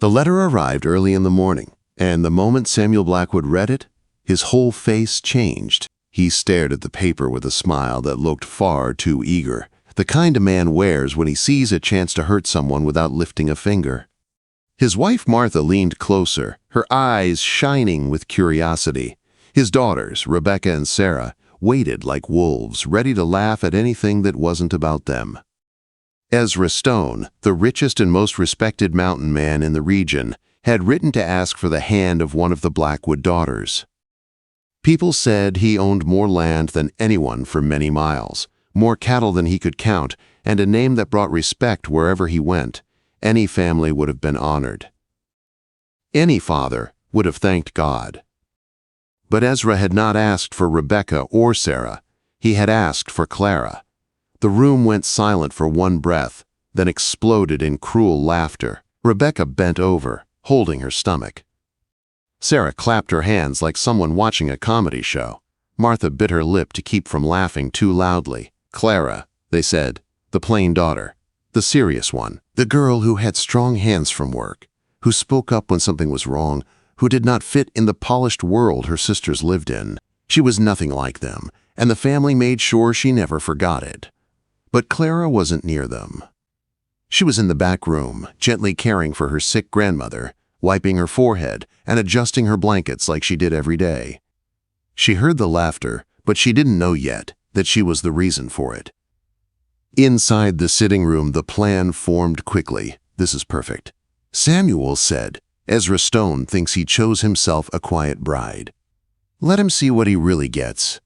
The letter arrived early in the morning, and the moment Samuel Blackwood read it, his whole face changed. He stared at the paper with a smile that looked far too eager, the kind a man wears when he sees a chance to hurt someone without lifting a finger. His wife Martha leaned closer, her eyes shining with curiosity. His daughters, Rebecca and Sarah, waited like wolves, ready to laugh at anything that wasn't about them. Ezra Stone, the richest and most respected mountain man in the region, had written to ask for the hand of one of the Blackwood daughters. People said he owned more land than anyone for many miles, more cattle than he could count, and a name that brought respect wherever he went. Any family would have been honored. Any father would have thanked God. But Ezra had not asked for Rebecca or Sarah. He had asked for Clara. The room went silent for one breath, then exploded in cruel laughter. Rebecca bent over, holding her stomach. Sarah clapped her hands like someone watching a comedy show. Martha bit her lip to keep from laughing too loudly. Clara, they said, the plain daughter, the serious one, the girl who had strong hands from work, who spoke up when something was wrong, who did not fit in the polished world her sisters lived in. She was nothing like them, and the family made sure she never forgot it. But Clara wasn't near them. She was in the back room, gently caring for her sick grandmother, wiping her forehead and adjusting her blankets like she did every day. She heard the laughter, but she didn't know yet that she was the reason for it. Inside the sitting room, the plan formed quickly. This is perfect. Samuel said, Ezra Stone thinks he chose himself a quiet bride. Let him see what he really gets.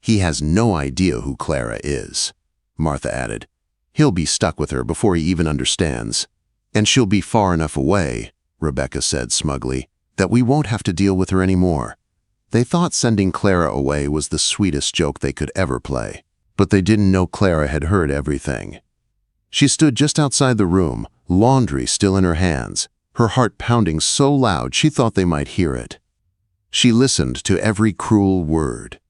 He has no idea who Clara is, Martha added. He'll be stuck with her before he even understands. And she'll be far enough away, Rebecca said smugly, that we won't have to deal with her anymore. They thought sending Clara away was the sweetest joke they could ever play. But they didn't know Clara had heard everything. She stood just outside the room, laundry still in her hands, her heart pounding so loud she thought they might hear it. She listened to every cruel word,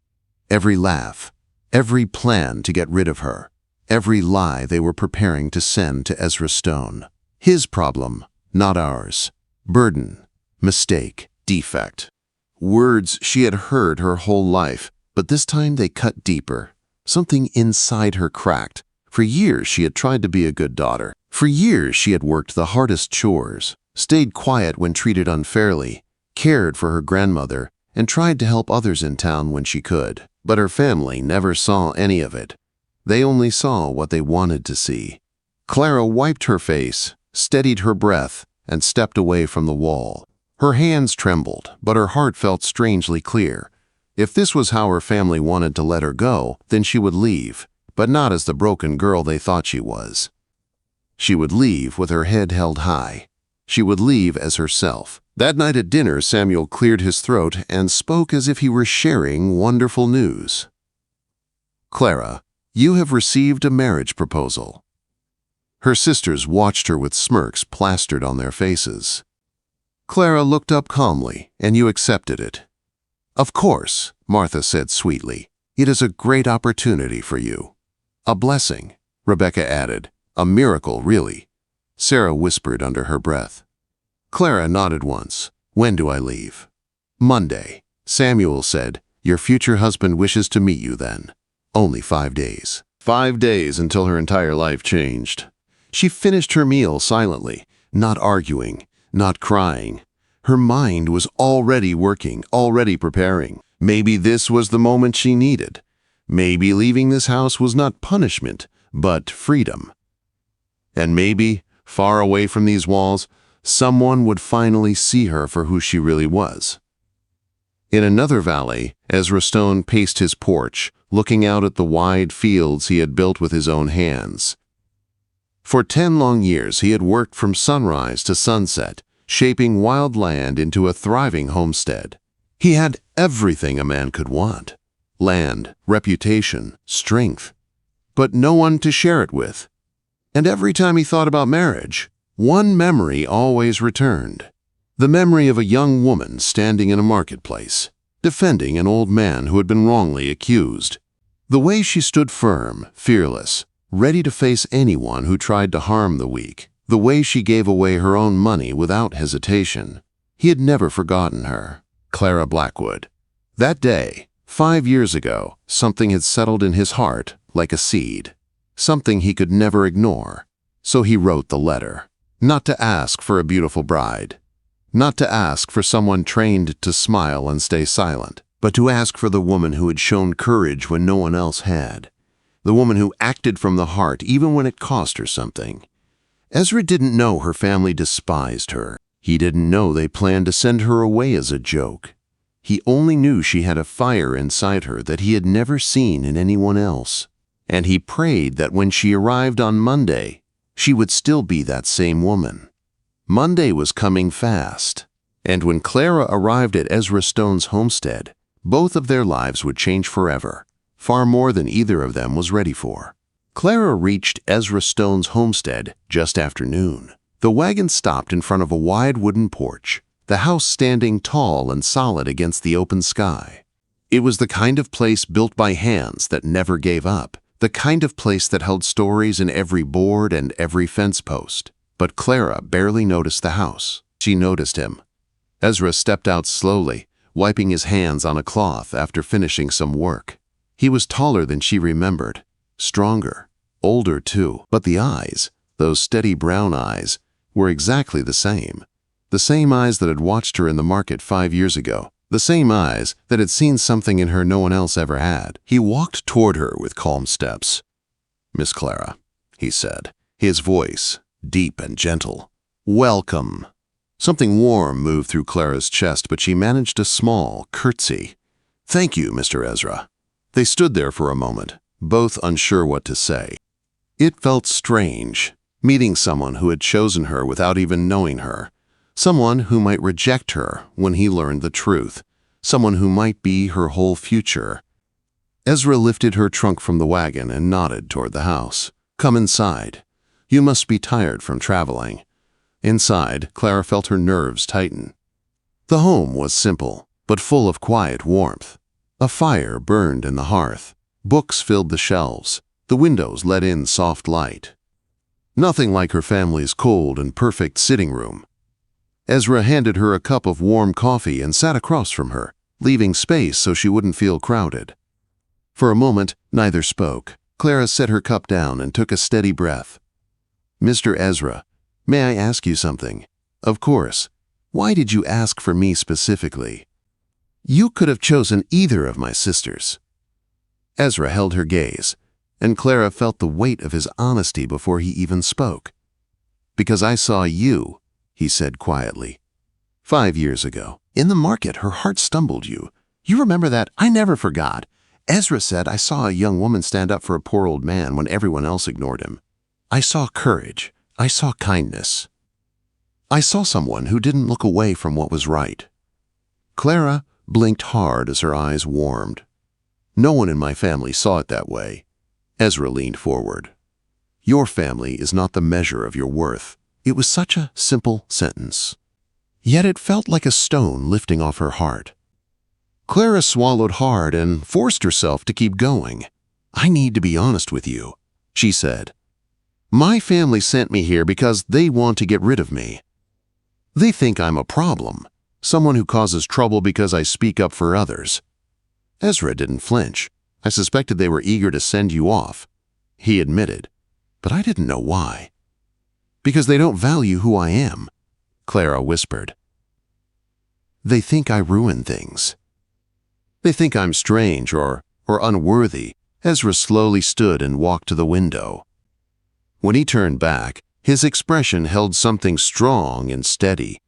every laugh, every plan to get rid of her, every lie they were preparing to send to Ezra Stone. His problem, not ours. Burden, mistake, defect. Words she had heard her whole life, but this time they cut deeper. Something inside her cracked. For years she had tried to be a good daughter. For years she had worked the hardest chores, stayed quiet when treated unfairly, cared for her grandmother, and tried to help others in town when she could. But her family never saw any of it. They only saw what they wanted to see. Clara wiped her face, steadied her breath, and stepped away from the wall. Her hands trembled, but her heart felt strangely clear. If this was how her family wanted to let her go, then she would leave, but not as the broken girl they thought she was. She would leave with her head held high. She would leave as herself. That night at dinner, Samuel cleared his throat and spoke as if he were sharing wonderful news. Clara, you have received a marriage proposal. Her sisters watched her with smirks plastered on their faces. Clara looked up calmly, and you accepted it. Of course, Martha said sweetly. It is a great opportunity for you. A blessing, Rebecca added. A miracle, really. Sarah whispered under her breath. Clara nodded once. When do I leave? Monday. Samuel said, your future husband wishes to meet you then. Only 5 days. 5 days until her entire life changed. She finished her meal silently, not arguing, not crying. Her mind was already working, already preparing. Maybe this was the moment she needed. Maybe leaving this house was not punishment, but freedom. And maybe, far away from these walls, someone would finally see her for who she really was. In another valley, Ezra Stone paced his porch, looking out at the wide fields he had built with his own hands. For 10 long years he had worked from sunrise to sunset, shaping wild land into a thriving homestead. He had everything a man could want: land, reputation, strength, but no one to share it with. And every time he thought about marriage, one memory always returned. The memory of a young woman standing in a marketplace, defending an old man who had been wrongly accused. The way she stood firm, fearless, ready to face anyone who tried to harm the weak. The way she gave away her own money without hesitation. He had never forgotten her. Clara Blackwood. That day, 5 years ago, something had settled in his heart like a seed. Something he could never ignore. So he wrote the letter. Not to ask for a beautiful bride. Not to ask for someone trained to smile and stay silent, but to ask for the woman who had shown courage when no one else had. The woman who acted from the heart even when it cost her something. Ezra didn't know her family despised her. He didn't know they planned to send her away as a joke. He only knew she had a fire inside her that he had never seen in anyone else. And he prayed that when she arrived on Monday, she would still be that same woman. Monday was coming fast. And when Clara arrived at Ezra Stone's homestead, both of their lives would change forever, far more than either of them was ready for. Clara reached Ezra Stone's homestead just after noon. The wagon stopped in front of a wide wooden porch, the house standing tall and solid against the open sky. It was the kind of place built by hands that never gave up, the kind of place that held stories in every board and every fence post. But Clara barely noticed the house. She noticed him. Ezra stepped out slowly, wiping his hands on a cloth after finishing some work. He was taller than she remembered, stronger, older too, but the eyes, those steady brown eyes, were exactly the same. The same eyes that had watched her in the market 5 years ago. The same eyes that had seen something in her no one else ever had. He walked toward her with calm steps. "Miss Clara," he said, his voice deep and gentle. "Welcome." Something warm moved through Clara's chest, but she managed a small curtsy. "Thank you, Mr. Ezra." They stood there for a moment, both unsure what to say. It felt strange, meeting someone who had chosen her without even knowing her. Someone who might reject her when he learned the truth. Someone who might be her whole future. Ezra lifted her trunk from the wagon and nodded toward the house. "Come inside. You must be tired from traveling." Inside, Clara felt her nerves tighten. The home was simple, but full of quiet warmth. A fire burned in the hearth. Books filled the shelves. The windows let in soft light. Nothing like her family's cold and perfect sitting room. Ezra handed her a cup of warm coffee and sat across from her, leaving space so she wouldn't feel crowded. For a moment, neither spoke. Clara set her cup down and took a steady breath. "Mr. Ezra, may I ask you something?" "Of course. Why did you ask for me specifically?" "You could have chosen either of my sisters." Ezra held her gaze, and Clara felt the weight of his honesty before he even spoke. "Because I saw you," he said quietly. 5 years ago, in the market, her heart stumbled you. You remember that? I never forgot. Ezra said, I saw a young woman stand up for a poor old man when everyone else ignored him. I saw courage. I saw kindness. I saw someone who didn't look away from what was right. Clara blinked hard as her eyes warmed. No one in my family saw it that way. Ezra leaned forward. Your family is not the measure of your worth. It was such a simple sentence. Yet it felt like a stone lifting off her heart. Clara swallowed hard and forced herself to keep going. I need to be honest with you, she said. My family sent me here because they want to get rid of me. They think I'm a problem, someone who causes trouble because I speak up for others. Ezra didn't flinch. I suspected they were eager to send you off, he admitted, but I didn't know why. Because they don't value who I am, Clara whispered. They think I ruin things. They think I'm strange or unworthy. Ezra slowly stood and walked to the window. When he turned back, his expression held something strong and steady.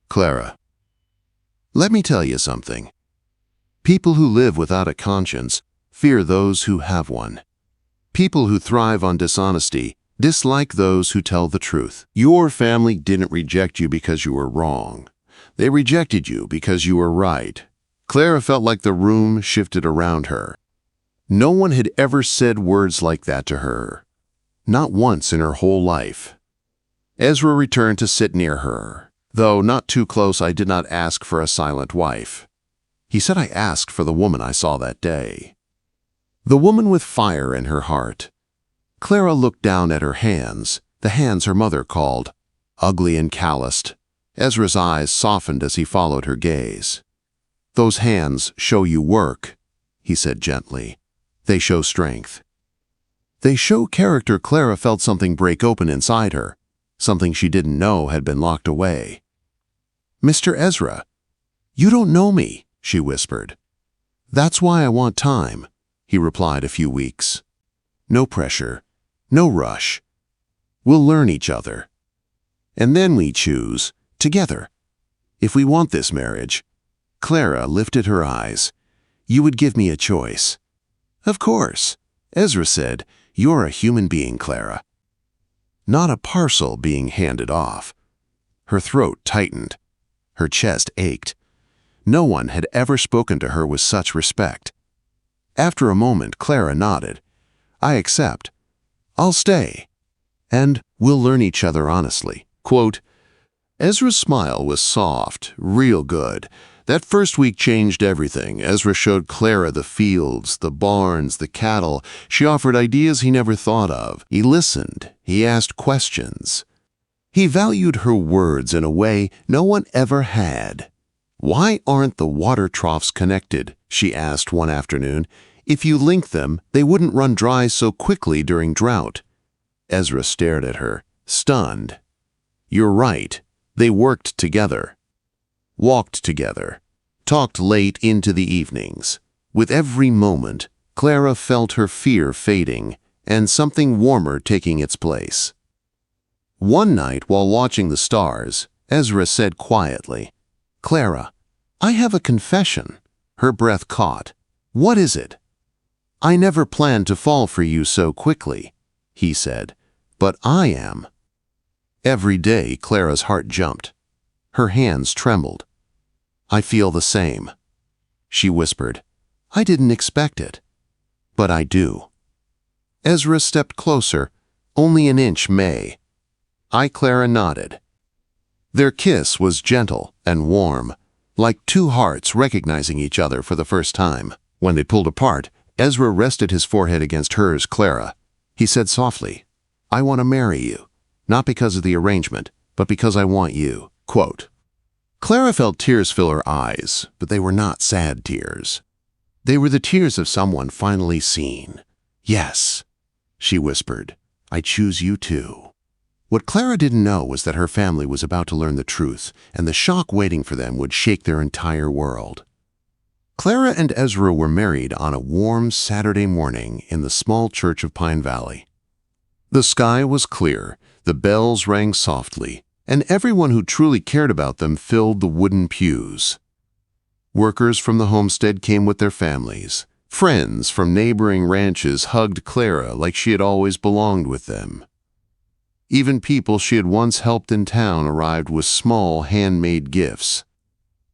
Clara, let me tell you something. People who live without a conscience fear those who have one. People who thrive on dishonesty dislike those who tell the truth. Your family didn't reject you because you were wrong. They rejected you because you were right. Clara felt like the room shifted around her. No one had ever said words like that to her. Not once in her whole life. Ezra returned to sit near her. Though not too close, I did not ask for a silent wife. He said I asked for the woman I saw that day. The woman with fire in her heart. Clara looked down at her hands, the hands her mother called, ugly and calloused. Ezra's eyes softened as he followed her gaze. "Those hands show you work," he said gently. "They show strength. They show character." Clara felt something break open inside her, something she didn't know had been locked away. "Mr. Ezra, you don't know me," she whispered. "That's why I want time," he replied. "A few weeks. No pressure, no rush. We'll learn each other. And then we choose, together, if we want this marriage." Clara lifted her eyes. "You would give me a choice." "Of course," Ezra said. "You're a human being, Clara. Not a parcel being handed off." Her throat tightened. Her chest ached. No one had ever spoken to her with such respect. After a moment, Clara nodded. "I accept. I'll stay. And we'll learn each other honestly." Quote, Ezra's smile was soft, real good. That first week changed everything. Ezra showed Clara the fields, the barns, the cattle. She offered ideas he never thought of. He listened. He asked questions. He valued her words in a way no one ever had. "Why aren't the water troughs connected?" she asked one afternoon. "If you link them, they wouldn't run dry so quickly during drought." Ezra stared at her, stunned. "You're right. They worked together. Walked together. Talked late into the evenings. With every moment, Clara felt her fear fading and something warmer taking its place. One night, while watching the stars, Ezra said quietly, "Clara, I have a confession." Her breath caught. "What is it?" "I never planned to fall for you so quickly," he said, "but I am." Every day, Clara's heart jumped. Her hands trembled. "I feel the same," she whispered. "I didn't expect it, but I do." Ezra stepped closer, only an inch May. Clara nodded. Their kiss was gentle and warm, like two hearts recognizing each other for the first time. When they pulled apart, Ezra rested his forehead against hers. "Clara," he said softly, "I want to marry you, not because of the arrangement, but because I want you." Quote, Clara felt tears fill her eyes, but they were not sad tears. They were the tears of someone finally seen. "Yes," she whispered, "I choose you too." What Clara didn't know was that her family was about to learn the truth, and the shock waiting for them would shake their entire world. Clara and Ezra were married on a warm Saturday morning in the small church of Pine Valley. The sky was clear, the bells rang softly, and everyone who truly cared about them filled the wooden pews. Workers from the homestead came with their families. Friends from neighboring ranches hugged Clara like she had always belonged with them. Even people she had once helped in town arrived with small handmade gifts.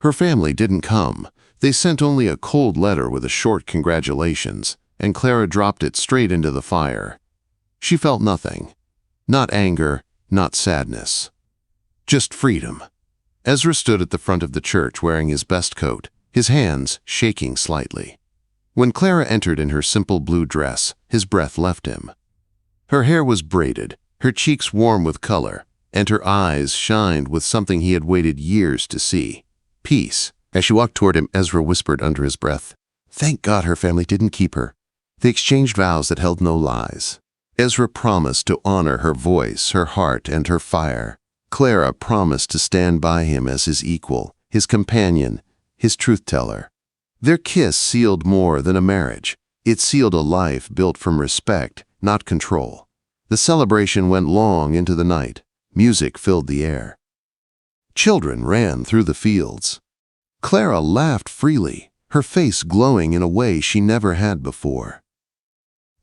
Her family didn't come. They sent only a cold letter with a short congratulations, and Clara dropped it straight into the fire. She felt nothing. Not anger, not sadness. Just freedom. Ezra stood at the front of the church wearing his best coat, his hands shaking slightly. When Clara entered in her simple blue dress, his breath left him. Her hair was braided, her cheeks warm with color, and her eyes shined with something he had waited years to see, peace. As she walked toward him, Ezra whispered under his breath, "Thank God her family didn't keep her." They exchanged vows that held no lies. Ezra promised to honor her voice, her heart, and her fire. Clara promised to stand by him as his equal, his companion, his truth-teller. Their kiss sealed more than a marriage. It sealed a life built from respect, not control. The celebration went long into the night. Music filled the air. Children ran through the fields. Clara laughed freely, her face glowing in a way she never had before.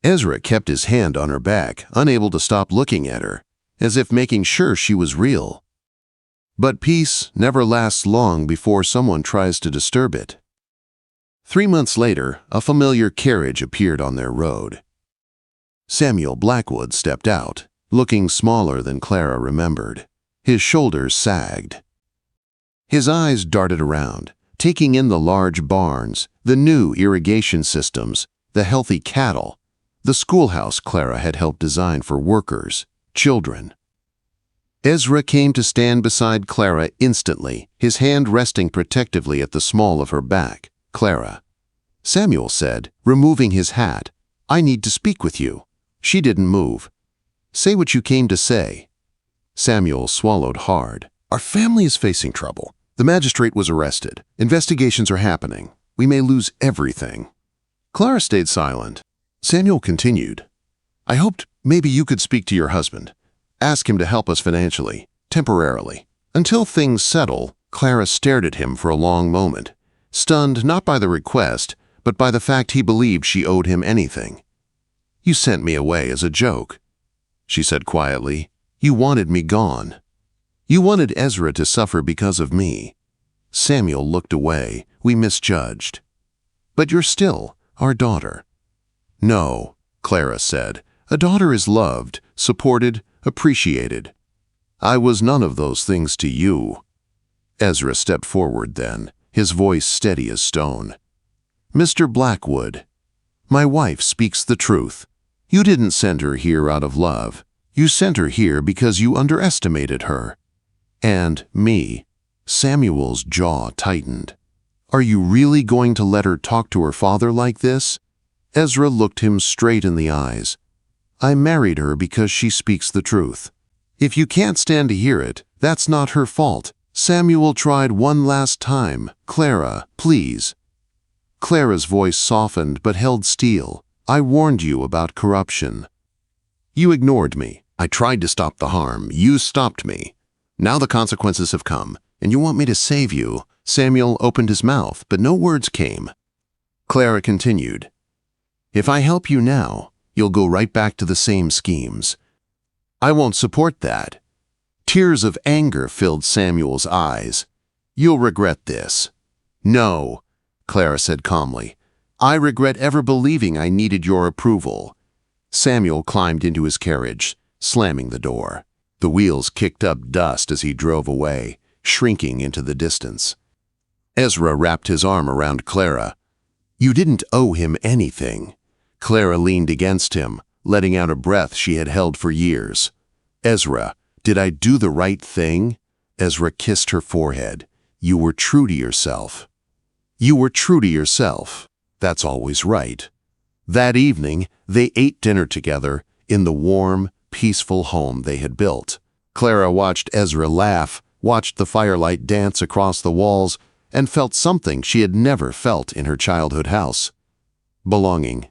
Ezra kept his hand on her back, unable to stop looking at her, as if making sure she was real. But peace never lasts long before someone tries to disturb it. 3 months later, a familiar carriage appeared on their road. Samuel Blackwood stepped out, looking smaller than Clara remembered. His shoulders sagged. His eyes darted around, taking in the large barns, the new irrigation systems, the healthy cattle, the schoolhouse Clara had helped design for workers, children. Ezra came to stand beside Clara instantly, his hand resting protectively at the small of her back. "Clara," Samuel said, removing his hat, "I need to speak with you." She didn't move. "Say what you came to say." Samuel swallowed hard. "Our family is facing trouble. The magistrate was arrested. Investigations are happening. We may lose everything." Clara stayed silent. Samuel continued, "I hoped maybe you could speak to your husband. Ask him to help us financially, temporarily." Until things settle, Clara stared at him for a long moment, stunned not by the request, but by the fact he believed she owed him anything. "You sent me away as a joke," she said quietly. "You wanted me gone. You wanted Ezra to suffer because of me." Samuel looked away. "We misjudged. But you're still our daughter." "No," Clara said. "A daughter is loved, supported, appreciated. I was none of those things to you." Ezra stepped forward then, his voice steady as stone. "Mr. Blackwood, my wife speaks the truth. You didn't send her here out of love. You sent her here because you underestimated her. And me." Samuel's jaw tightened. "Are you really going to let her talk to her father like this?" Ezra looked him straight in the eyes. "I married her because she speaks the truth. If you can't stand to hear it, that's not her fault." Samuel tried one last time. "Clara, please." Clara's voice softened but held steel. "I warned you about corruption. You ignored me. I tried to stop the harm. You stopped me. Now the consequences have come, and you want me to save you." Samuel opened his mouth, but no words came. Clara continued, "If I help you now, you'll go right back to the same schemes. I won't support that." Tears of anger filled Samuel's eyes. "You'll regret this." "No," Clara said calmly. "I regret ever believing I needed your approval." Samuel climbed into his carriage, slamming the door. The wheels kicked up dust as he drove away, shrinking into the distance. Ezra wrapped his arm around Clara. "You didn't owe him anything." Clara leaned against him, letting out a breath she had held for years. "Ezra, did I do the right thing?" Ezra kissed her forehead. "You were true to yourself. You were true to yourself. That's always right." That evening, they ate dinner together in the warm, peaceful home they had built. Clara watched Ezra laugh, watched the firelight dance across the walls, and felt something she had never felt in her childhood house. Belonging.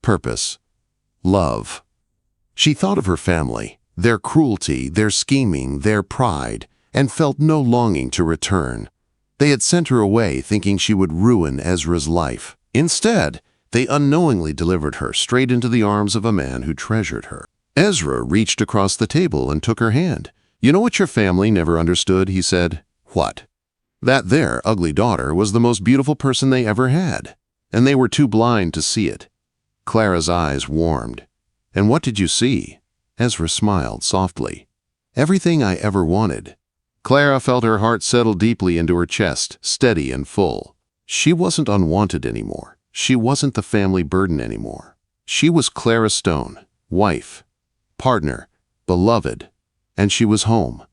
Purpose. Love. She thought of her family, their cruelty, their scheming, their pride, and felt no longing to return. They had sent her away thinking she would ruin Ezra's life. Instead, they unknowingly delivered her straight into the arms of a man who treasured her. Ezra reached across the table and took her hand. "You know what your family never understood?" he said. "What?" "That their ugly daughter was the most beautiful person they ever had, and they were too blind to see it." Clara's eyes warmed. "And what did you see?" Ezra smiled softly. "Everything I ever wanted." Clara felt her heart settle deeply into her chest, steady and full. She wasn't unwanted anymore. She wasn't the family burden anymore. She was Clara Stone, wife, partner, beloved, and she was home.